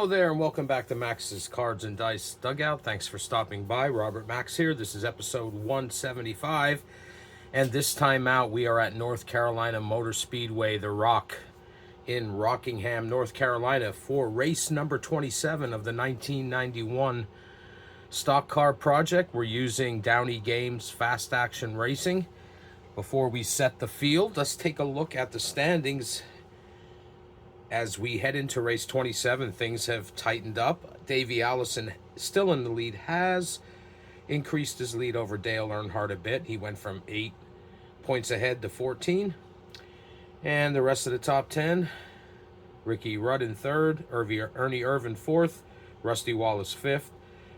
Hello there and welcome back to Max's Cards and Dice Dugout. Thanks for stopping by. Robert Max here. This is episode 175. And this time out we are at North Carolina Motor Speedway, The Rock, in Rockingham, North Carolina for race number 27 of the 1991 stock car project. We're using Downey Games Fast Action Racing. Before we set the field, let's take a look at the standings. As we head into race 27, things have tightened up. Davey Allison, still in the lead, has increased his lead over Dale Earnhardt a bit. He went from 8 points ahead to 14. And the rest of the top 10, Ricky Rudd in 3rd, Ernie Irvan 4th, Rusty Wallace 5th,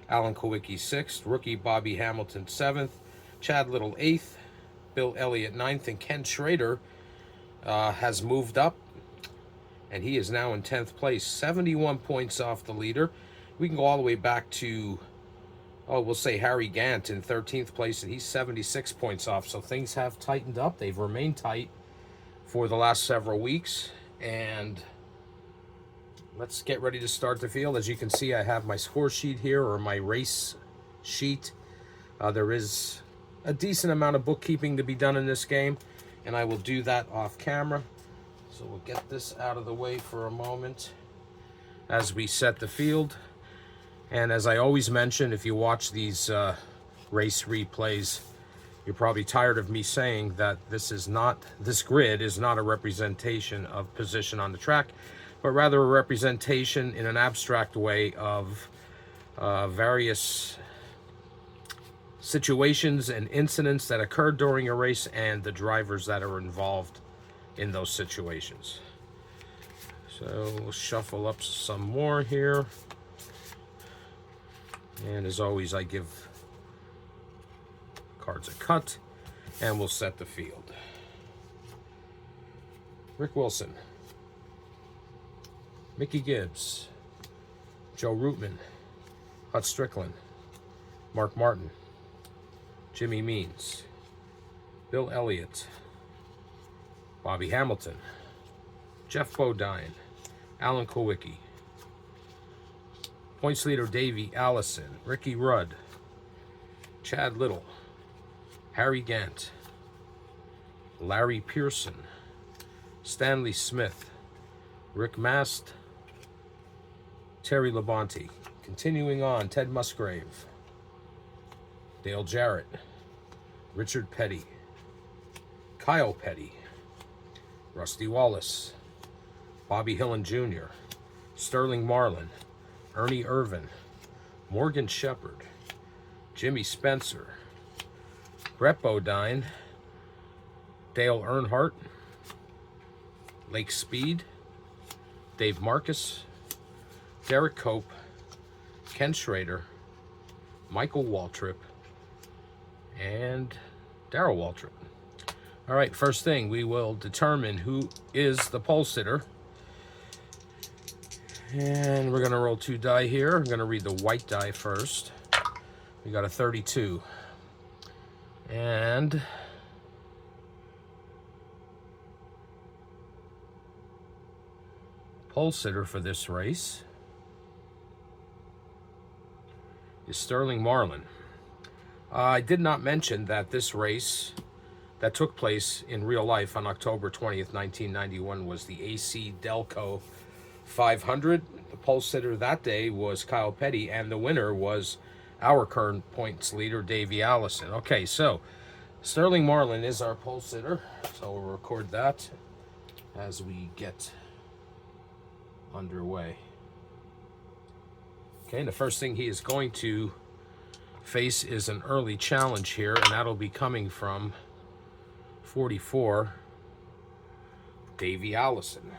Alan Kowicki 6th, rookie Bobby Hamilton 7th, Chad Little 8th, Bill Elliott 9th, and Ken Schrader has moved up. And he is now in 10th place, 71 points off the leader. We can go all the way back to, we'll say Harry Gant in 13th place, and he's 76 points off. So things have tightened up. They've remained tight for the last several weeks. And let's get ready to start the field. As you can see, I have my score sheet here, or my race sheet. There is a decent amount of bookkeeping to be done in this game, and I will do that off camera. So we'll get this out of the way for a moment as we set the field. And as I always mention, if you watch these race replays, you're probably tired of me saying that this grid is not a representation of position on the track, but rather a representation in an abstract way of various situations and incidents that occurred during a race and the drivers that are involved in those situations. So we'll shuffle up some more here. And as always, I give cards a cut, and we'll set the field. Rick Wilson, Mickey Gibbs, Joe Rootman, Hut Strickland, Mark Martin, Jimmy Means, Bill Elliott, Bobby Hamilton, Jeff Bodine, Alan Kowicki, points leader Davey Allison, Ricky Rudd, Chad Little, Harry Gant, Larry Pearson, Stanley Smith, Rick Mast, Terry Labonte. Continuing on, Ted Musgrave, Dale Jarrett, Richard Petty, Kyle Petty, Rusty Wallace, Bobby Hillen Jr., Sterling Marlin, Ernie Irvan, Morgan Shepherd, Jimmy Spencer, Brett Bodine, Dale Earnhardt, Lake Speed, Dave Marcus, Derek Cope, Ken Schrader, Michael Waltrip, and Darrell Waltrip. All right, first thing, we will determine who is the pole sitter. And we're going to roll 2 die here. I'm going to read the white die first. We got a 32. And pole sitter for this race is Sterling Marlin. I did not mention that this race that took place in real life on October 20th, 1991 was the AC Delco 500. The pole sitter that day was Kyle Petty, and the winner was our current points leader, Davey Allison. Okay, so Sterling Marlin is our pole sitter, so we'll record that as we get underway. Okay, the first thing he is going to face is an early challenge here, and that'll be coming from 44, Davey Allison.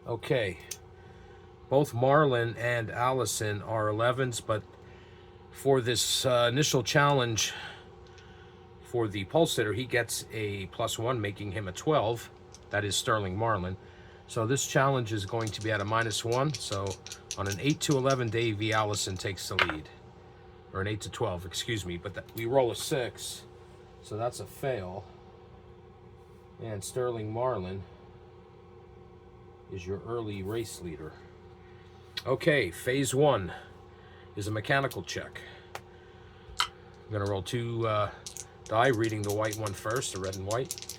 Okay, both Marlin and Allison are 11s, but for this initial challenge for the pole sitter, he gets a +1, making him a 12. That is Sterling Marlin. So this challenge is going to be at a -1. So on an 8 to 11, Davey Allison takes the lead. Or an 8 to 12, excuse me. But we roll a 6. So that's a fail. And Sterling Marlin is your early race leader. Okay, phase 1 is a mechanical check. I'm going to roll 2 die, reading the white one first, the red and white.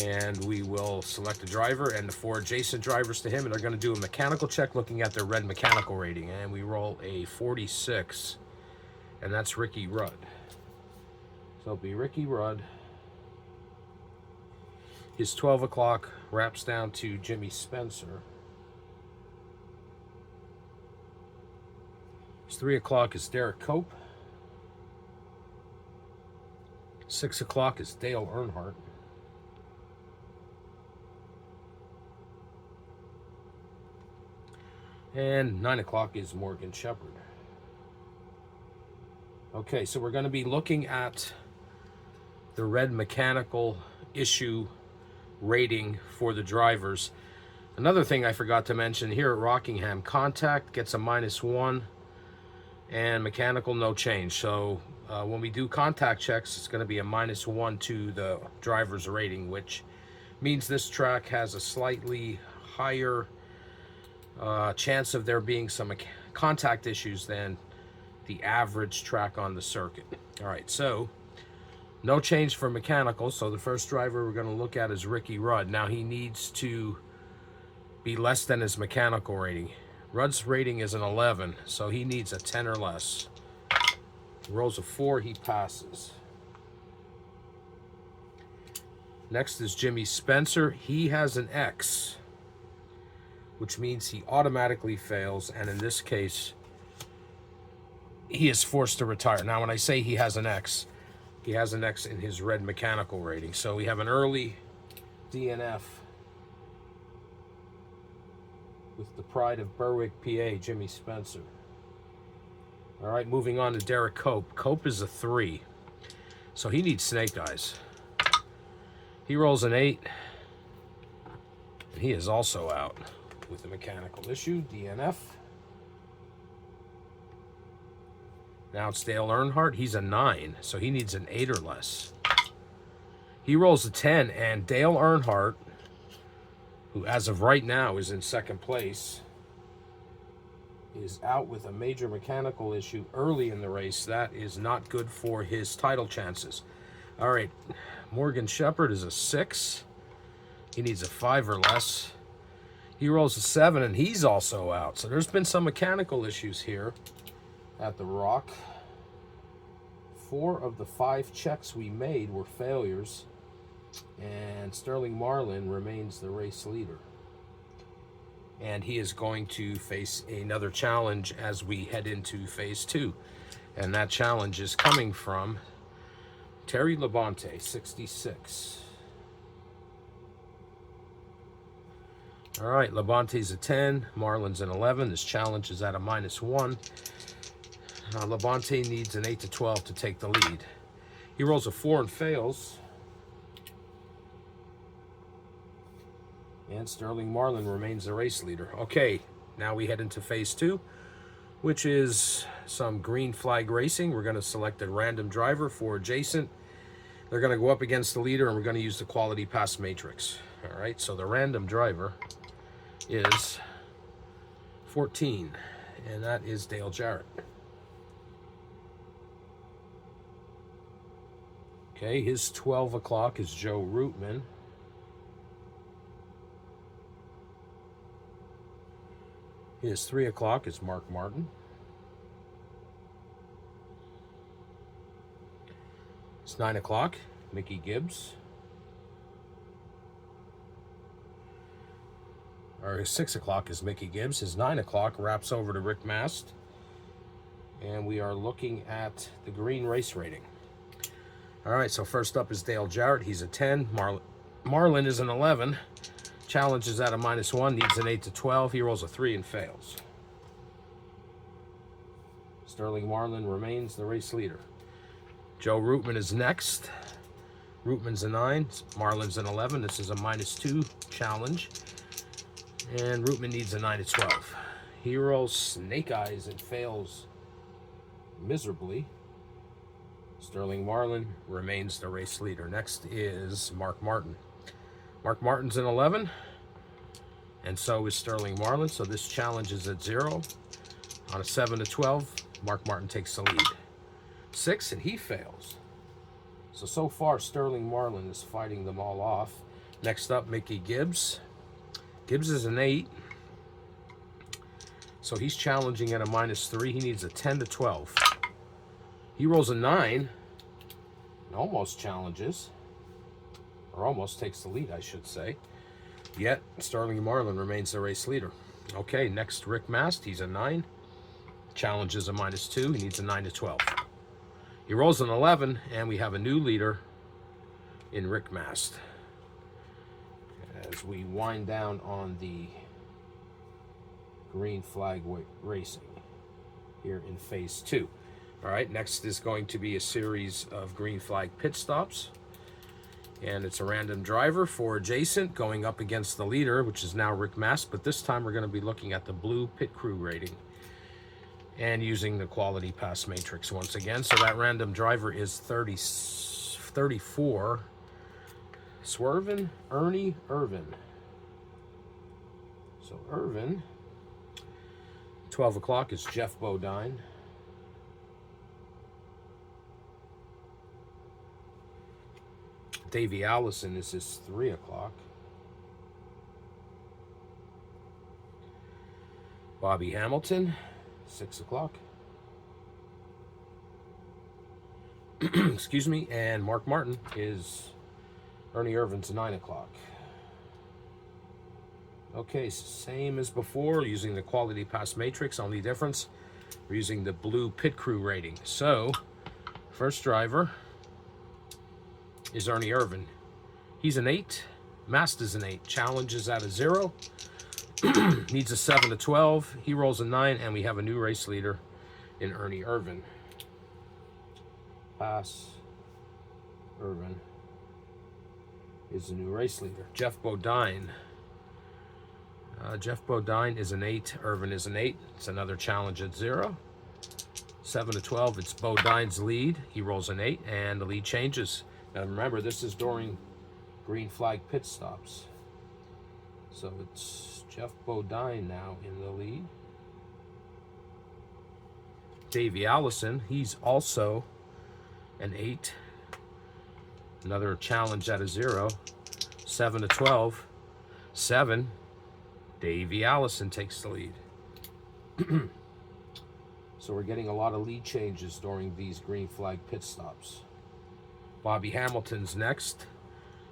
And we will select a driver and the 4 adjacent drivers to him, and they're going to do a mechanical check looking at their red mechanical rating. And we roll a 46, and that's Ricky Rudd. So it'll be Ricky Rudd. His 12 o'clock wraps down to Jimmy Spencer. His 3 o'clock is Derek Cope. 6 o'clock is Dale Earnhardt. And 9 o'clock is Morgan Shepherd. Okay, so we're going to be looking at the red mechanical issue rating for the drivers. Another thing I forgot to mention, here at Rockingham, contact gets a -1 and mechanical no change. So when we do contact checks, it's going to be a -1 to the driver's rating, which means this track has a slightly higher chance of there being some contact issues than the average track on the circuit. All right, so no change for mechanical. So the first driver we're going to look at is Ricky Rudd. Now he needs to be less than his mechanical rating. Rudd's rating is an 11, so he needs a 10 or less. He rolls a 4, he passes. Next is Jimmy Spencer. He has an X, which means he automatically fails, and in this case, he is forced to retire. Now, when I say he has an X, he has an X in his red mechanical rating. So we have an early DNF with the pride of Berwick, PA, Jimmy Spencer. All right, moving on to Derek Cope. Cope is a 3, so he needs snake eyes. He rolls an 8, and he is also out with a mechanical issue, DNF. Now it's Dale Earnhardt. He's a 9, so he needs an 8 or less. He rolls a 10, and Dale Earnhardt, who as of right now is in second place, is out with a major mechanical issue early in the race. That is not good for his title chances. All right, Morgan Shepherd is a 6. He needs a 5 or less. He rolls a 7, and he's also out. So there's been some mechanical issues here at the Rock. 4 of the 5 checks we made were failures, and Sterling Marlin remains the race leader. And he is going to face another challenge as we head into phase 2. And that challenge is coming from Terry Labonte, 66. All right, Labonte's a 10, Marlin's an 11. This challenge is at a -1. Labonte needs an 8 to 12 to take the lead. He rolls a 4 and fails. And Sterling Marlin remains the race leader. Okay, now we head into phase 2, which is some green flag racing. We're going to select a random driver for adjacent. They're going to go up against the leader, and we're going to use the quality pass matrix. All right, so the random driver is 14, and that is Dale Jarrett. Okay, his 12 o'clock is Joe Rootman. His 3 o'clock is Mark Martin. It's 9 o'clock, Mickey Gibbs. Or his 6 o'clock is Mickey Gibbs. His 9 o'clock wraps over to Rick Mast. And we are looking at the green race rating. All right, so first up is Dale Jarrett. He's a 10. Marlin is an 11. Challenge is at a -1, needs an 8 to 12. He rolls a 3 and fails. Sterling Marlin remains the race leader. Joe Rootman is next. Rootman's a 9. Marlin's an 11. This is a -2 challenge. And Rootman needs a 9 to 12. He rolls snake eyes and fails miserably. Sterling Marlin remains the race leader. Next is Mark Martin. Mark Martin's in 11, and so is Sterling Marlin. So this challenge is at 0. On a 7 to 12, Mark Martin takes the lead. 6, and he fails. So far, Sterling Marlin is fighting them all off. Next up, Mickey Gibbs. Gibbs is an 8. So he's challenging at a -3. He needs a 10 to 12. He rolls a 9 and almost challenges, or almost takes the lead, I should say. Yet, Sterling Marlin remains the race leader. Okay, next, Rick Mast. He's a 9. Challenges a -2. He needs a 9 to 12. He rolls an 11, and we have a new leader in Rick Mast. As we wind down on the green flag racing here in phase 2. All right, next is going to be a series of green flag pit stops. And it's a random driver for adjacent going up against the leader, which is now Rick Mast. But this time we're going to be looking at the blue pit crew rating and using the quality pass matrix once again. So that random driver is 34. Swervin' Ernie Irvin. So Irvin, 12 o'clock is Jeff Bodine. Davey Allison is his 3 o'clock. Bobby Hamilton, 6 o'clock. Excuse me, and Mark Martin is Ernie Irvin's 9 o'clock. Okay, same as before, using the quality pass matrix. Only difference, we're using the blue pit crew rating. So, first driver is Ernie Irvin. He's an 8. Mast is an 8. Challenge is at a 0. Needs a 7 to 12. He rolls a 9, and we have a new race leader in Ernie Irvin. Pass. Irvin is the new race leader. Jeff Bodine. Jeff Bodine is an 8. Irvin is an 8. It's another challenge at 0. 7 to 12. It's Bodine's lead. He rolls an 8, and the lead changes. Now remember, this is during green flag pit stops. So it's Jeff Bodine now in the lead. Davey Allison, he's also an 8. Another challenge at a 0. 7 to 12. 7. Davey Allison takes the lead. So we're getting a lot of lead changes during these green flag pit stops. Bobby Hamilton's next.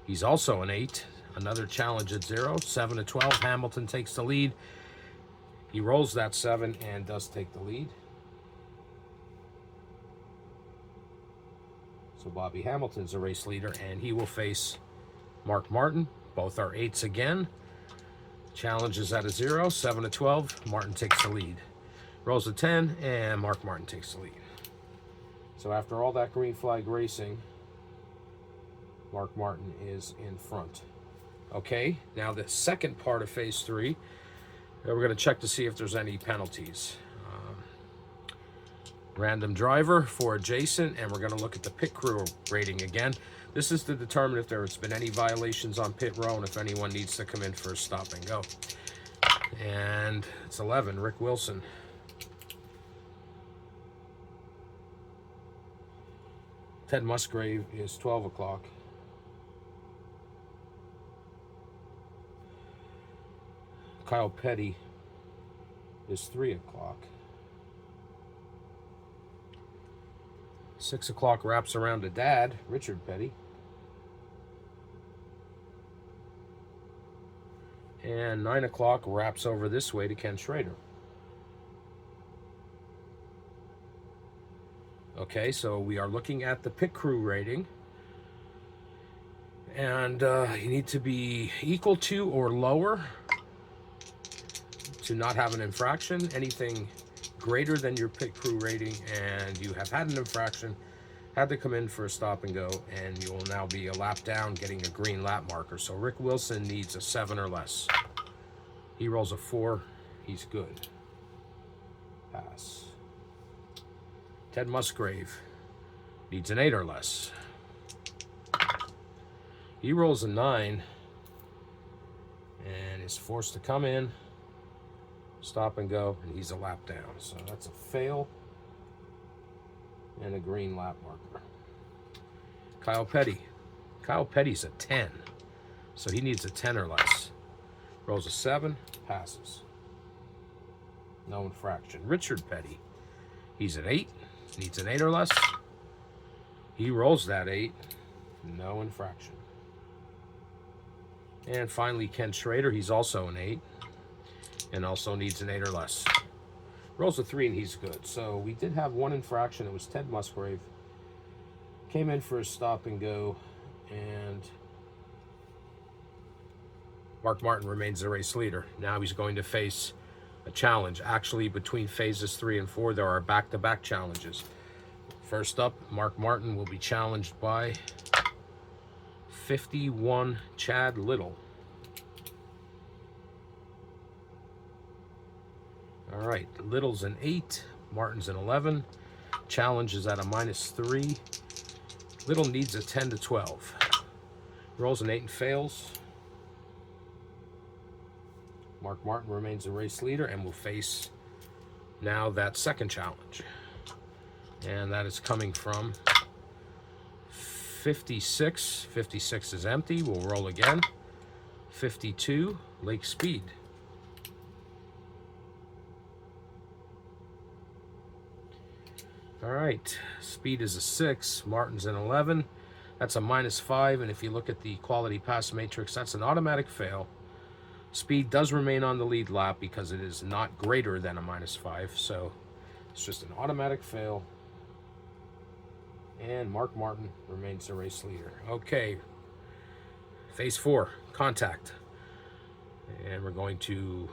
He's also an 8. Another challenge at 0. 7 to 12. Hamilton takes the lead. He rolls that 7 and does take the lead. So Bobby Hamilton's a race leader, and he will face Mark Martin. Both are 8s again. Challenge is at a 0. 7 to 12. Martin takes the lead. Rolls a 10, and Mark Martin takes the lead. So after all that green flag racing, Mark Martin is in front. Okay, now the second part of phase 3, we're going to check to see if there's any penalties. Random driver for adjacent, and we're going to look at the pit crew rating again. This is to determine if there's been any violations on pit row and if anyone needs to come in for a stop and go. And it's 11, Rick Wilson. Ted Musgrave is 12 o'clock. Kyle Petty is 3 o'clock. 6 o'clock wraps around to Dad, Richard Petty. And 9 o'clock wraps over this way to Ken Schrader. Okay, so we are looking at the pit crew rating. And you need to be equal to or lower to not have an infraction. Anything greater than your pit crew rating and you have had an infraction, had to come in for a stop and go, and you will now be a lap down, getting a green lap marker. So Rick Wilson needs a 7 or less. He rolls a 4. He's good. Pass. Ted Musgrave Needs an 8 or less. He rolls a 9 and is forced to come in, stop and go, and he's a lap down. So that's a fail and a green lap marker. Kyle Petty. Kyle Petty's a 10, so he needs a 10 or less. Rolls a 7, passes. No infraction. Richard Petty. He's an 8, needs an 8 or less. He rolls that 8, no infraction. And finally, Ken Schrader. He's also an 8 and also needs an 8 or less. Rolls a 3 and he's good. So we did have one infraction. It was Ted Musgrave. Came in for a stop and go, and Mark Martin remains the race leader. Now he's going to face a challenge. Actually, between phases 3 and 4, there are back-to-back challenges. First up, Mark Martin will be challenged by 51 Chad Little. All right, Little's an 8, Martin's an 11. Challenge is at a -3. Little needs a 10 to 12. Rolls an 8 and fails. Mark Martin remains the race leader and will face now that second challenge. And that is coming from 56. 56 is empty. We'll roll again. 52, Lake Speed. All right, Speed is a 6, Martin's an 11. That's a -5, and if you look at the quality pass matrix, that's an automatic fail. Speed does remain on the lead lap because it is not greater than a -5, so it's just an automatic fail. And Mark Martin remains the race leader. Okay, phase 4, contact. And we're going to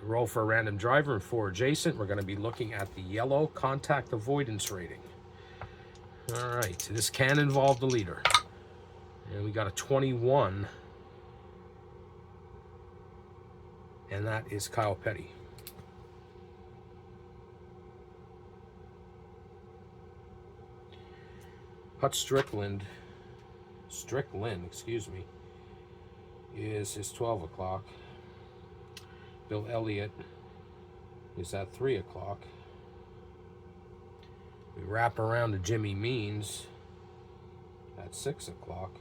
roll for a random driver and 4 adjacent. We're going to be looking at the yellow contact avoidance rating. All right, this can involve the leader. And we got a 21. And that is Kyle Petty. Hut Strickland, excuse me, is his 12 o'clock. Bill Elliott is at 3 o'clock. We wrap around to Jimmy Means at 6 o'clock.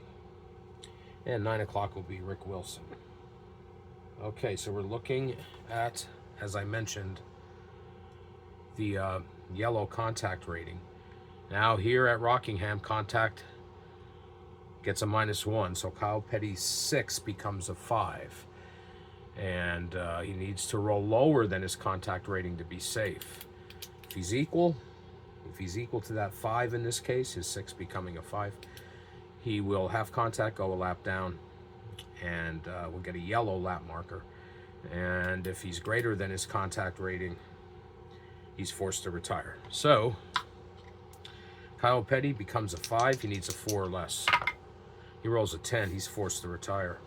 And 9 o'clock will be Rick Wilson. Okay, so we're looking at, as I mentioned, the yellow contact rating. Now here at Rockingham, contact gets a -1, so Kyle Petty's 6 becomes a 5. And he needs to roll lower than his contact rating to be safe. If he's equal to that 5 in this case, his 6 becoming a 5, he will have contact, go a lap down, and we'll get a yellow lap marker. And if he's greater than his contact rating, he's forced to retire. So Kyle Petty becomes a 5. He needs a 4 or less. He rolls a 10. He's forced to retire.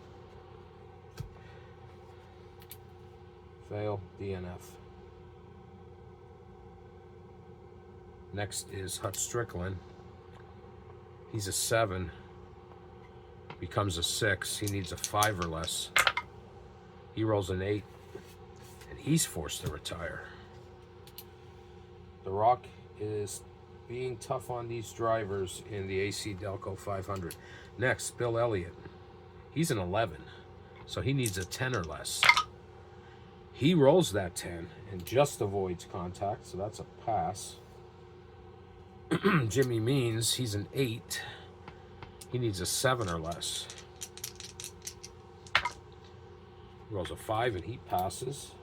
Fail, DNF. Next is Hut Strickland. He's a 7. Becomes a 6. He needs a 5 or less. He rolls an 8. And he's forced to retire. The Rock is being tough on these drivers in the AC Delco 500. Next, Bill Elliott. He's an 11, so he needs a 10 or less. He rolls that 10 and just avoids contact, so that's a pass. Jimmy Means, he's an 8. He needs a 7 or less. He rolls a 5 and he passes.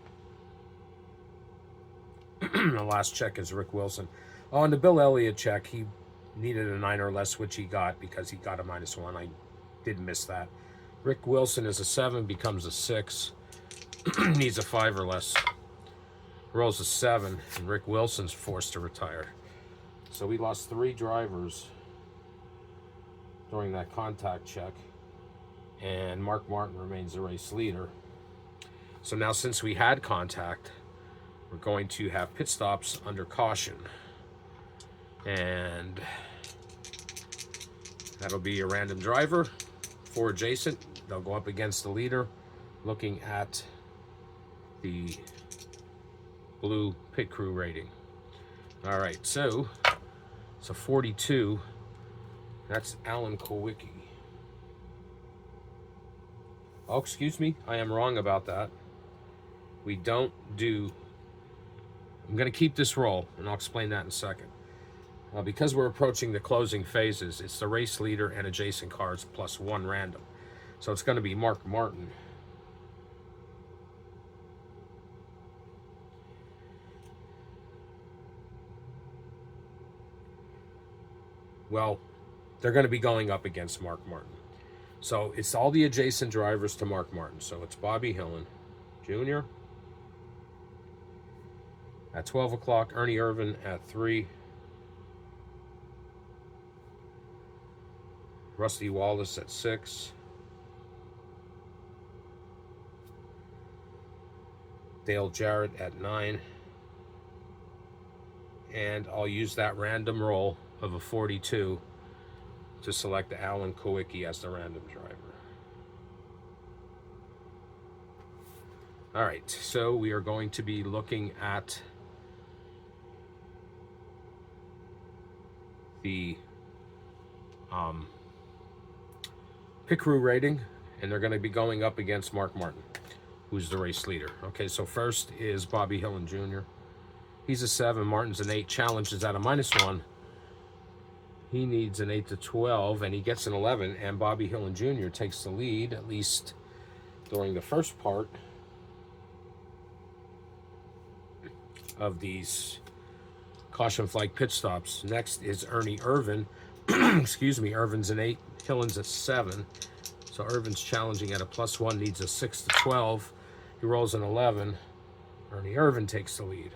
The last check is Rick Wilson. On the Bill Elliott check, he needed a 9 or less, which he got because he got a -1. I did miss that. Rick Wilson is a 7, becomes a 6. Needs a 5 or less. Rolls a 7, and Rick Wilson's forced to retire. So we lost 3 drivers during that contact check, and Mark Martin remains the race leader. So now, since we had contact, we're going to have pit stops under caution. And That'll be a random driver. 4 adjacent. They'll go up against the leader, looking at the blue pit crew rating. All right, so it's a 42. That's Alan Kowicki. Oh, excuse me. I am wrong about that. We don't do... I'm going to keep this roll, and I'll explain that in a second. Because we're approaching the closing phases, it's the race leader and adjacent cars plus 1 random. So it's going to be Mark Martin. Well, they're going to be going up against Mark Martin. So it's all the adjacent drivers to Mark Martin. So it's Bobby Hillin Jr. at 12 o'clock, Ernie Irvan at 3, Rusty Wallace at 6, Dale Jarrett at 9, and I'll use that random roll of a 42 to select Alan Kowicki as the random driver. All right, so we are going to be looking at the pit crew rating, and they're going to be going up against Mark Martin, who's the race leader. Okay, so first is Bobby Hillin Jr. He's a 7, Martin's an 8, challenge is at a -1. He needs an 8 to 12, and he gets an 11, and Bobby Hillin Jr. takes the lead, at least during the first part of these caution flag pit stops. Next is Ernie Irvan. Excuse me, Irvan's an 8, Hillin's a 7. So Irvan's challenging at a +1, needs a 6 to 12. He rolls an 11. Ernie Irvan takes the lead.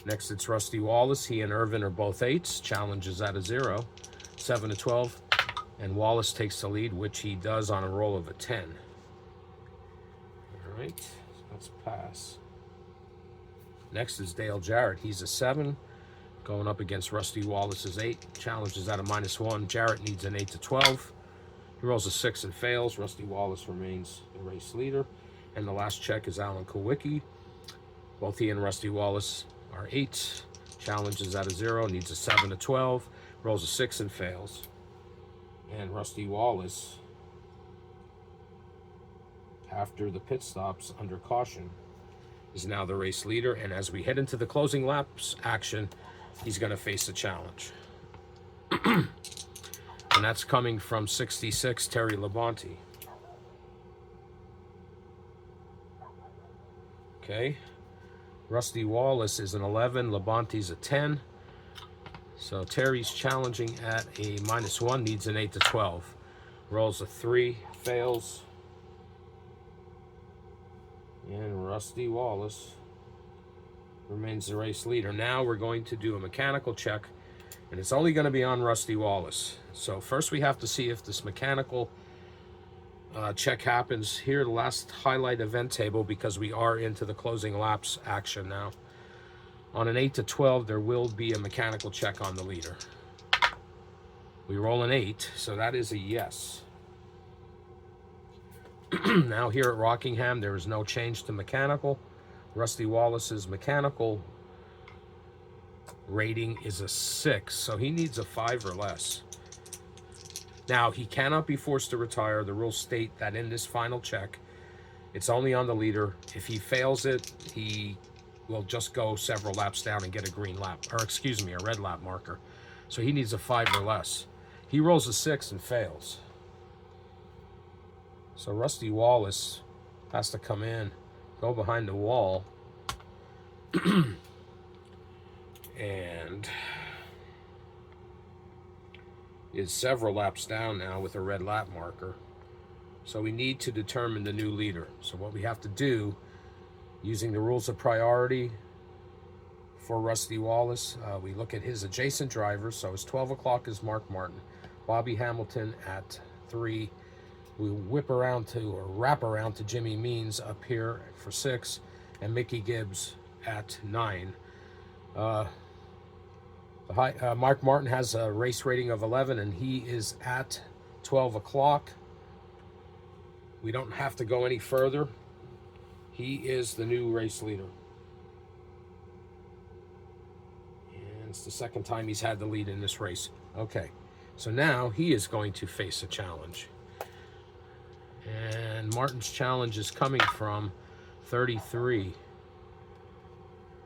Next, it's Rusty Wallace. He and Irvan are both 8s. Challenge is at a 0, 7 to 12. And Wallace takes the lead, which he does on a roll of a 10. All right, so let's pass. Next is Dale Jarrett. He's a 7, going up against Rusty Wallace's 8. Challenge is at a -1. Jarrett needs an 8 to 12. He rolls a 6 and fails. Rusty Wallace remains the race leader. And the last check is Alan Kowicki. Both he and Rusty Wallace are 8. Challenge is at a 0, needs a 7 to 12. Rolls a 6 and fails. And Rusty Wallace, after the pit stops under caution, is now the race leader. And as we head into the closing laps action, he's going to face a challenge. And that's coming from 66, Terry Labonte. Okay. Rusty Wallace is an 11, Labonte's a 10. So Terry's challenging at a -1, needs an 8 to 12. Rolls a 3, fails. And Rusty Wallace remains the race leader. Now we're going to do a mechanical check, and it's only going to be on Rusty Wallace. So first we have to see if this mechanical check happens here, the last highlight event table, because we are into the closing laps action now. On an 8 to 12, there will be a mechanical check on the leader. We roll an 8, so that is a yes. Now here at Rockingham, there is no change to mechanical. Rusty Wallace's mechanical rating is a 6, so he needs a 5 or less. Now, he cannot be forced to retire. The rules state that in this final check, it's only on the leader. If he fails it, he will just go several laps down and get a green lap, or excuse me, a red lap marker. So he needs a 5 or less. He rolls a 6 and fails. So Rusty Wallace has to come in, go behind the wall, and is several laps down now with a red lap marker. So we need to determine the new leader. So what we have to do, using the rules of priority for Rusty Wallace, we look at his adjacent drivers. So it's 12 o'clock is Mark Martin. Bobby Hamilton at 3. We whip around to, or wrap around to Jimmy Means up here for 6, and Mickey Gibbs at 9. The Mark Martin has a race rating of 11, and he is at 12 o'clock. We don't have to go any further. He is the new race leader. And it's the second time he's had the lead in this race. Okay, so now he is going to face a challenge. And Martin's challenge is coming from 33,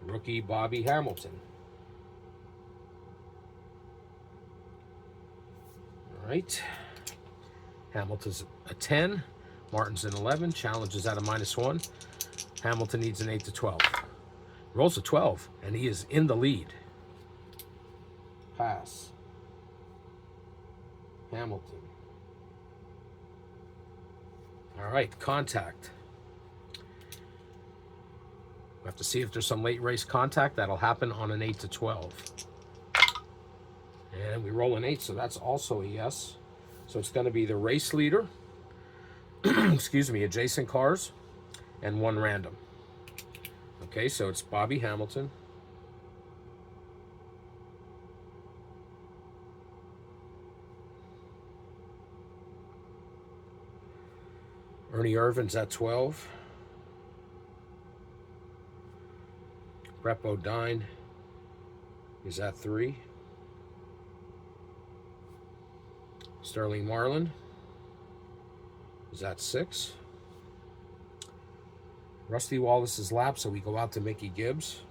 rookie Bobby Hamilton. All right. Hamilton's a 10. Martin's an 11. Challenge is at a -1. Hamilton needs an 8 to 12. Rolls a 12, and he is in the lead. Pass. Hamilton. All right, contact. We have to see if there's some late race contact. That'll happen on an 8 to 12. And we roll an 8, so that's also a yes. So it's going to be the race leader, excuse me, adjacent cars, and one random. Okay, so it's Bobby Hamilton. Ernie Irvin's at 12. Brett Bodine is at 3. Sterling Marlin is at 6. Rusty Wallace is lap, so we go out to Mickey Gibbs.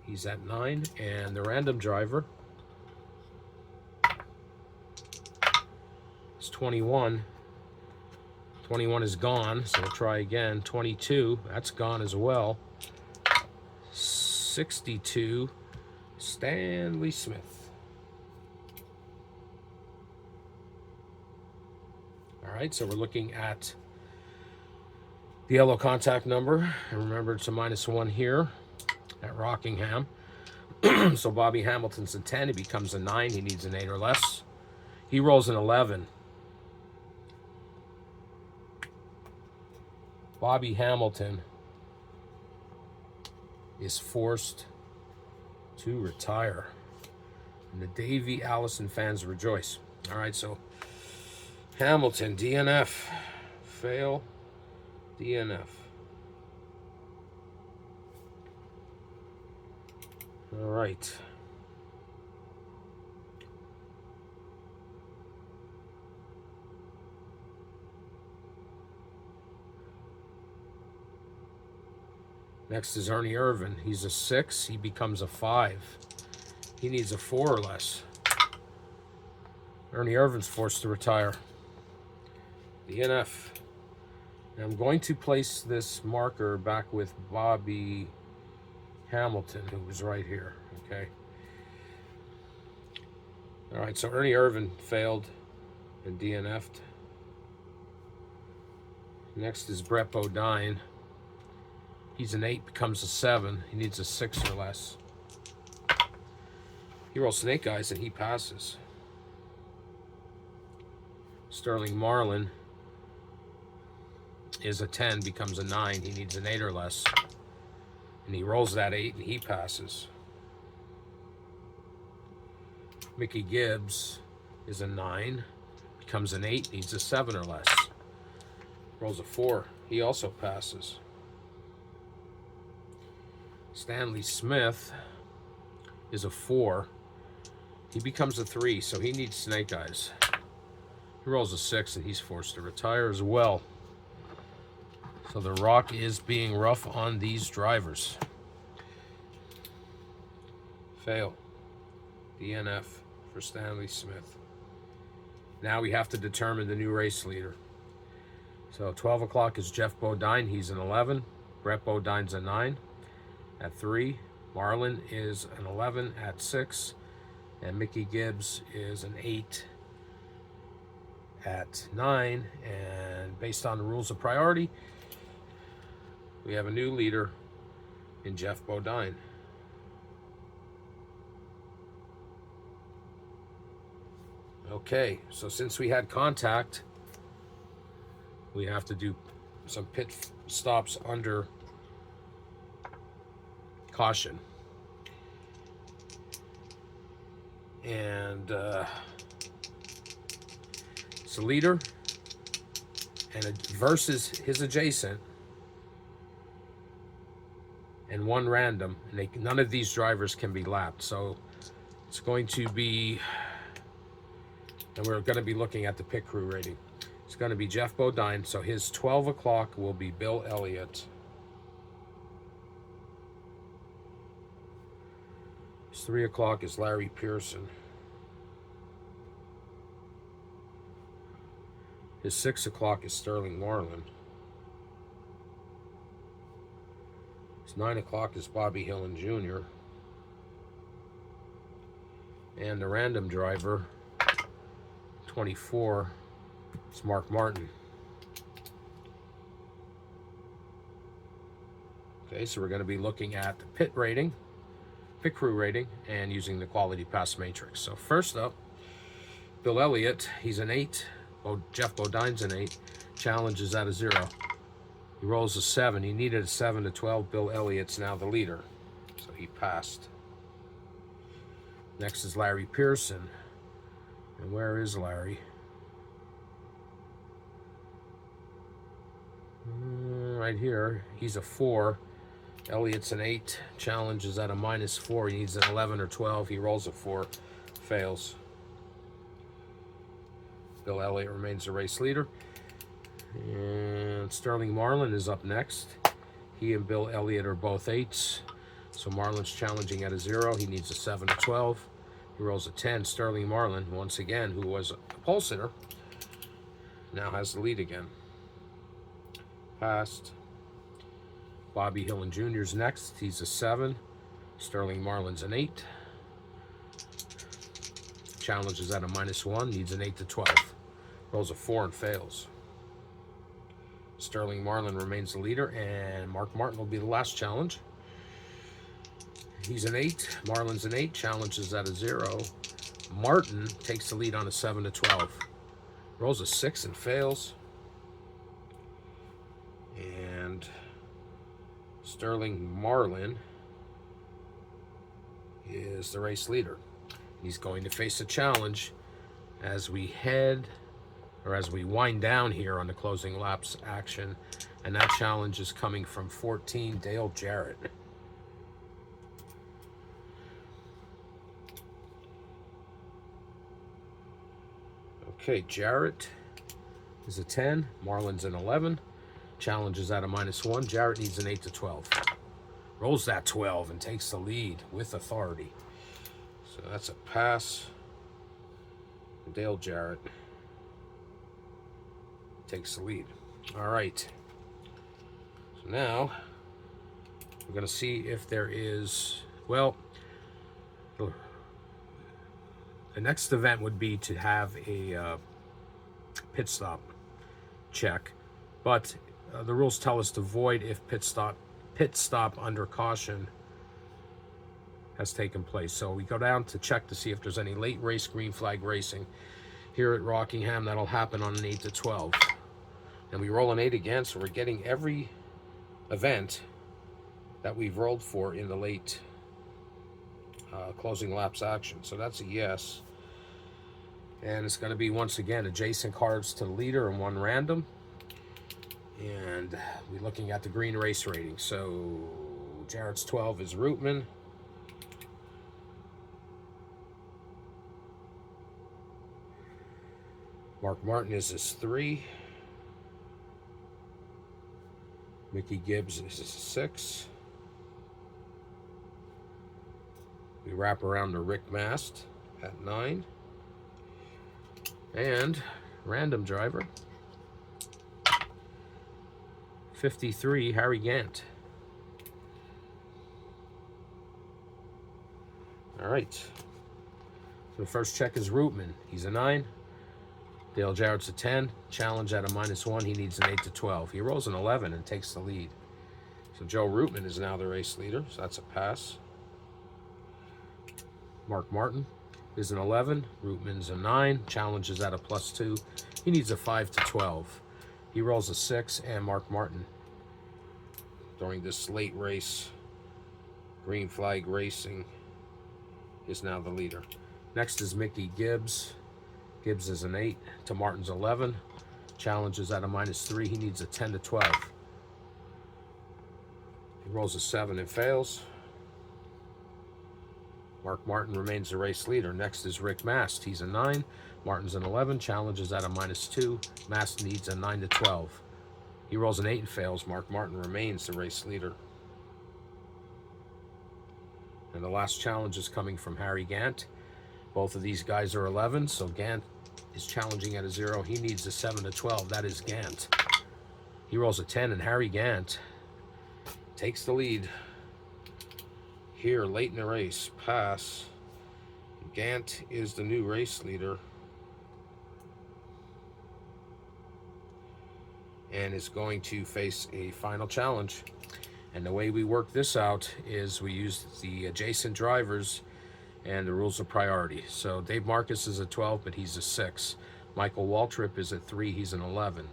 He's at 9. And the random driver is 21. 21 is gone, so we'll try again. 22, that's gone as well. 62, Stanley Smith. All right, so we're looking at the yellow contact number. And remember, it's a -1 here at Rockingham. So Bobby Hamilton's a 10. He becomes a 9. He needs an 8 or less. He rolls an 11. Bobby Hamilton is forced to retire. And the Davey Allison fans rejoice. All right, so Hamilton, DNF, fail, DNF. All right. Next is Ernie Irvin. He's a 6. He becomes a 5. He needs a 4 or less. Ernie Irvin's forced to retire. DNF. And I'm going to place this marker back with Bobby Hamilton, who was right here. Okay. All right, so Ernie Irvin failed and DNF'd. Next is Brett Bodine. He's an 8, becomes a 7. He needs a 6 or less. He rolls snake eyes and he passes. Sterling Marlin is a 10, becomes a 9. He needs an 8 or less. And he rolls that 8 and he passes. Mickey Gibbs is a 9, becomes an 8, needs a 7 or less. Rolls a 4. He also passes. Stanley Smith is a 4. He becomes a 3, so he needs snake eyes. He rolls a 6, and he's forced to retire as well. So the rock is being rough on these drivers. Fail. DNF for Stanley Smith. Now we have to determine the new race leader. So 12 o'clock is Jeff Bodine. He's an 11. Brett Bodine's a 9 at 3. Marlin is an 11 at 6. And Mickey Gibbs is an 8 at 9. And based on the rules of priority, we have a new leader in Jeff Bodine. Okay, so since we had contact, we have to do some pit stops under caution. And it's the leader and versus his adjacent and one random, and none of these drivers can be lapped. So it's going to be, and we're going to be looking at the pit crew rating. It's going to be Jeff Bodine, so his 12 o'clock will be Bill Elliott. His 3 o'clock is Larry Pearson. His 6 o'clock is Sterling Marlin. His 9 o'clock is Bobby Hillin Jr. And the random driver, 24, is Mark Martin. Okay, so we're going to be looking at the pit crew rating, and using the quality pass matrix. So first up, Bill Elliott, he's an 8. Jeff Bodine's an 8. Challenge is at a 0. He rolls a 7. He needed a 7 to 12. Bill Elliott's now the leader, so he passed. Next is Larry Pearson. And where is Larry? Right here. He's a 4. Elliott's an 8. Challenge is at a -4. He needs an 11 or 12. He rolls a 4. Fails. Bill Elliott remains the race leader. And Sterling Marlin is up next. He and Bill Elliott are both 8s. So Marlin's challenging at a 0. He needs a 7 to 12. He rolls a 10. Sterling Marlin, once again, who was a pole sitter, now has the lead again. Passed. Bobby Hillin Jr.'s next. He's a 7. Sterling Marlin's an 8. Challenge is at a -1. Needs an 8 to 12. Rolls a 4 and fails. Sterling Marlin remains the leader, and Mark Martin will be the last challenge. He's an 8. Marlin's an 8. Challenge is at a 0. Martin takes the lead on a 7 to 12. Rolls a 6 and fails. And Sterling Marlin is the race leader. He's going to face a challenge as we wind down here on the closing laps action, and that challenge is coming from 14, Dale Jarrett. Okay, Jarrett is a 10, Marlin's an 11. Challenge is at a -1. Jarrett needs an 8 to 12. Rolls that 12 and takes the lead with authority. So that's a pass. Dale Jarrett takes the lead. All right. So now we're going to see if there is, well, the next event would be to have a pit stop check, but the rules tell us to void if pit stop under caution has taken place. So we go down to check to see if there's any late race green flag racing here at Rockingham. That'll happen on an 8 to 12. And we roll an 8 again, so we're getting every event that we've rolled for in the late closing laps action. So that's a yes. And it's going to be, once again, adjacent cards to the leader and one random. And we're looking at the green race rating. So Jarrett's 12 is Rootman. Mark Martin is his 3. Mickey Gibbs is his 6. We wrap around to Rick Mast at 9. And random driver, 53, Harry Gant. All right. So the first check is Rootman. He's a 9. Dale Jarrett's a 10. Challenge at a -1. He needs an 8 to 12. He rolls an 11 and takes the lead. So Joe Rootman is now the race leader. So that's a pass. Mark Martin is an 11. Rootman's a 9. Challenge is at a +2. He needs a 5 to 12. He rolls a 6, and Mark Martin, during this late race, green flag racing, is now the leader. Next is Mickey Gibbs. Gibbs is an 8 to Martin's 11. Challenge is at a -3. He needs a 10 to 12. He rolls a 7 and fails. Mark Martin remains the race leader. Next is Rick Mast. He's a 9. Martin's an 11. Challenge is at a -2. Mast needs a 9 to 12. He rolls an 8 and fails. Mark Martin remains the race leader. And the last challenge is coming from Harry Gant. Both of these guys are 11, so Gant is challenging at a 0. He needs a 7 to 12. That is Gant. He rolls a 10, and Harry Gant takes the lead here late in the race. Pass. Gant is the new race leader and is going to face a final challenge. And the way we work this out is we use the adjacent drivers and the rules of priority. So Dave Marcus is a 12, but he's a 6. Michael Waltrip is a 3, he's an 11.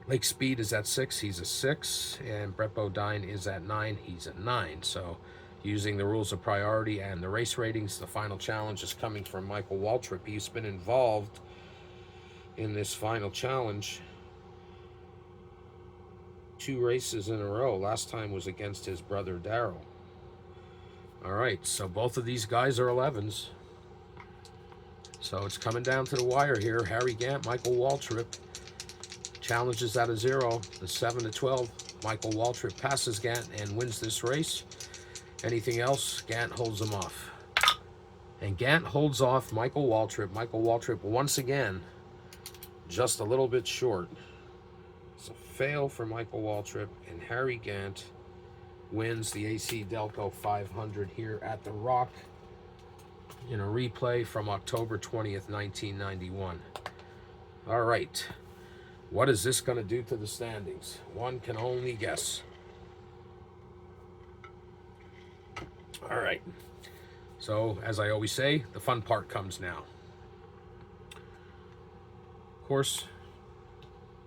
Lake Speed is at 6, he's a 6. And Brett Bodine is at 9, he's a 9. So using the rules of priority and the race ratings, the final challenge is coming from Michael Waltrip. He's been involved in this final challenge 2 races in a row. Last time was against his brother Daryl. All right, so both of these guys are 11s. So it's coming down to the wire here. Harry Gant, Michael Waltrip. Challenges at a 0, the 7 to 12. Michael Waltrip passes Gant and wins this race. Anything else, Gant holds him off. And Gant holds off Michael Waltrip. Michael Waltrip once again just a little bit short. It's a fail for Michael Waltrip, and Harry Gant wins the AC Delco 500 here at the Rock in a replay from October 20th, 1991. All right, what is this going to do to the standings? One can only guess. All right, so as I always say, the fun part comes now. Of course,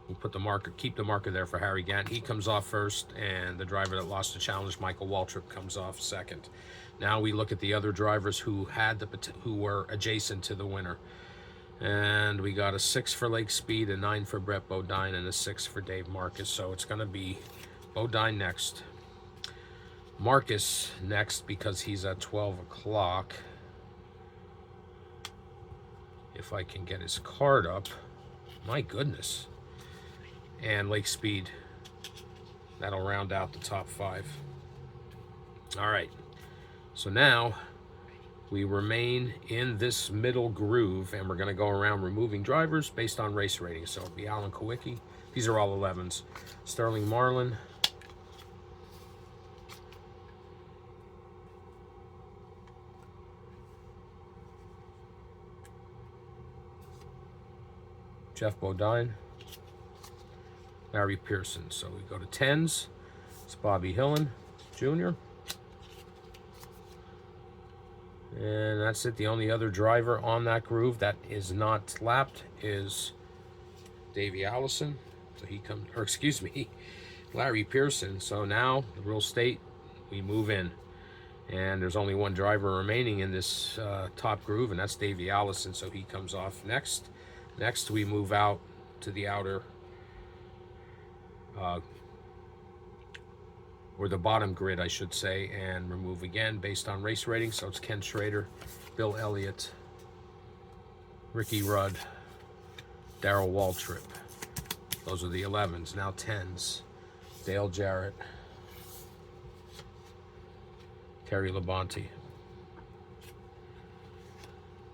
we'll put the marker, keep the marker there for Harry Gant. He comes off first, and the driver that lost the challenge, Michael Waltrip, comes off second. Now we look at the other drivers who were adjacent to the winner. And we got a 6 for Lake Speed, a 9 for Brett Bodine, and a 6 for Dave Marcus. So it's going to be Bodine next. Marcus next because he's at 12 o'clock. If I can get his card up. My goodness. And Lake Speed. That'll round out the top 5. All right. So now we remain in this middle groove, and we're going to go around removing drivers based on race ratings. So it'll be Alan Kowicki. These are all 11s. Sterling Marlin. Jeff Bodine. Larry Pearson. So we go to 10s. It's Bobby Hillen Jr. And that's it. The only other driver on that groove that is not lapped is Davey Allison. So he comes, or excuse me, Larry Pearson. So now the rules state we move in. And there's only one driver remaining in this top groove, and that's Davey Allison. So he comes off next. Next, we move out to the outer, or the bottom grid, I should say, and remove again based on race rating. So it's Ken Schrader, Bill Elliott, Ricky Rudd, Darrell Waltrip. Those are the 11s. Now 10s. Dale Jarrett, Terry Labonte.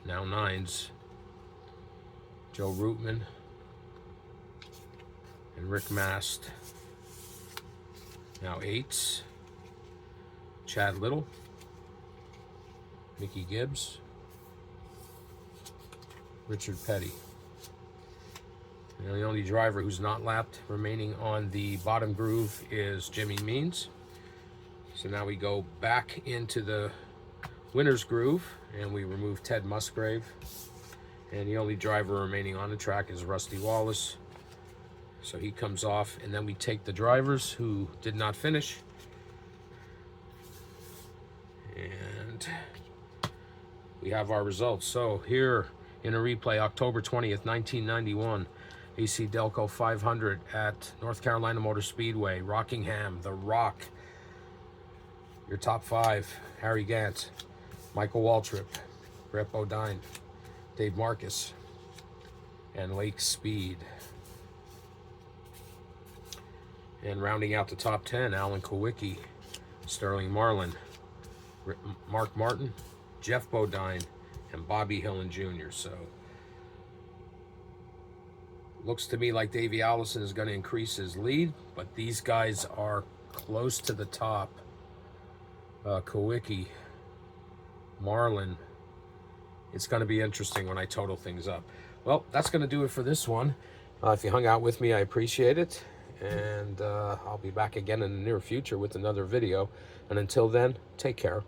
Now 9s. Joe Rootman and Rick Mast. Now 8s. Chad Little, Mickey Gibbs, Richard Petty. And the only driver who's not lapped remaining on the bottom groove is Jimmy Means. So now we go back into the winner's groove and we remove Ted Musgrave. And the only driver remaining on the track is Rusty Wallace. So he comes off, and then we take the drivers who did not finish. And we have our results. So here in a replay, October 20th, 1991, AC Delco 500 at North Carolina Motor Speedway, Rockingham, The Rock. Your top five: Harry Gant, Michael Waltrip, Brett Bodine, Dave Marcus, and Lake Speed. And rounding out the top 10, Alan Kowicki, Sterling Marlin, Mark Martin, Jeff Bodine, and Bobby Hillen Jr. So looks to me like Davey Allison is going to increase his lead, but these guys are close to the top. Kowicki, Marlin. It's going to be interesting when I total things up. Well, that's going to do it for this one. If you hung out with me, I appreciate it. And I'll be back again in the near future with another video. And until then, take care.